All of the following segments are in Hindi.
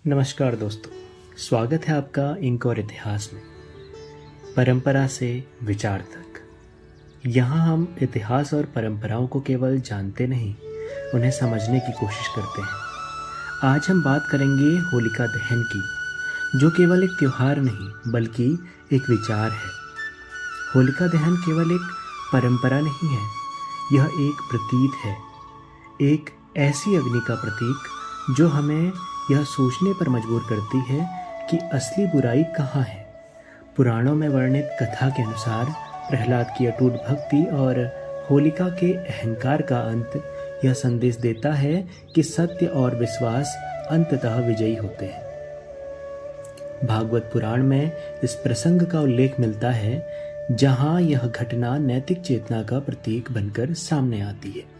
नमस्कार दोस्तों, स्वागत है आपका इंक और इतिहास में। परंपरा से विचार तक, यहाँ हम इतिहास और परंपराओं को केवल जानते नहीं, उन्हें समझने की कोशिश करते हैं। आज हम बात करेंगे होलिका दहन की, जो केवल एक त्योहार नहीं बल्कि एक विचार है। होलिका दहन केवल एक परंपरा नहीं है, यह एक प्रतीक है, एक ऐसी अग्नि का प्रतीक जो हमें यह सोचने पर मजबूर करती है कि असली बुराई कहाँ है। पुराणों में वर्णित कथा के अनुसार प्रहलाद की अटूट भक्ति और होलिका के अहंकार का अंत यह संदेश देता है कि सत्य और विश्वास अंततः विजयी होते हैं। भागवत पुराण में इस प्रसंग का उल्लेख मिलता है, जहाँ यह घटना नैतिक चेतना का प्रतीक बनकर सामने आती है।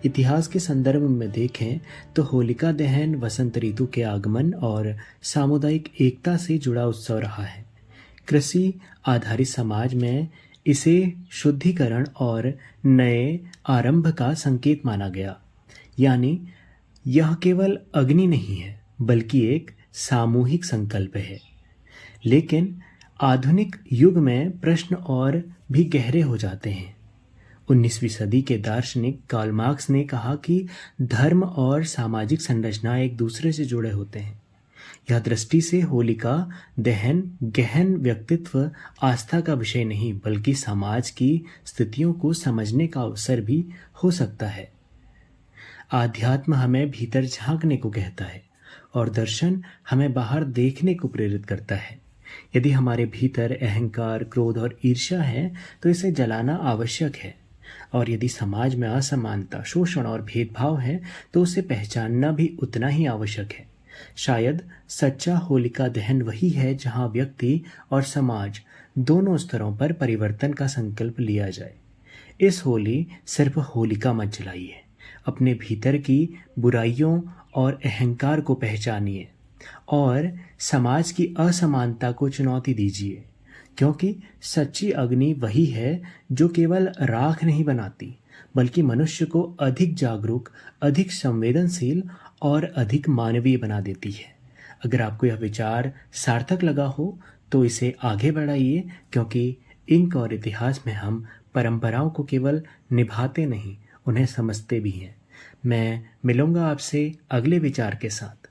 इतिहास के संदर्भ में देखें तो होलिका दहन वसंत ऋतु के आगमन और सामुदायिक एकता से जुड़ा उत्सव रहा है। कृषि आधारित समाज में इसे शुद्धिकरण और नए आरंभ का संकेत माना गया। यानी यह केवल अग्नि नहीं है बल्कि एक सामूहिक संकल्प है। लेकिन आधुनिक युग में प्रश्न और भी गहरे हो जाते हैं। 19वीं सदी के दार्शनिक कार्ल मार्क्स ने कहा कि धर्म और सामाजिक संरचना एक दूसरे से जुड़े होते हैं। यह दृष्टि से होलिका दहन गहन व्यक्तित्व आस्था का विषय नहीं बल्कि समाज की स्थितियों को समझने का अवसर भी हो सकता है। आध्यात्म हमें भीतर झांकने को कहता है और दर्शन हमें बाहर देखने को प्रेरित करता है। यदि हमारे भीतर अहंकार, क्रोध और ईर्ष्या है तो इसे जलाना आवश्यक है, और यदि समाज में असमानता, शोषण और भेदभाव है तो उसे पहचानना भी उतना ही आवश्यक है। शायद सच्चा होलिका दहन वही है जहां व्यक्ति और समाज दोनों स्तरों पर परिवर्तन का संकल्प लिया जाए। इस होली सिर्फ होलिका मत जलाइए, अपने भीतर की बुराइयों और अहंकार को पहचानिए और समाज की असमानता को चुनौती दीजिए, क्योंकि सच्ची अग्नि वही है जो केवल राख नहीं बनाती बल्कि मनुष्य को अधिक जागरूक, अधिक संवेदनशील और अधिक मानवीय बना देती है। अगर आपको यह विचार सार्थक लगा हो तो इसे आगे बढ़ाइए, क्योंकि इंक और इतिहास में हम परंपराओं को केवल निभाते नहीं, उन्हें समझते भी हैं। मैं मिलूंगा आपसे अगले विचार के साथ।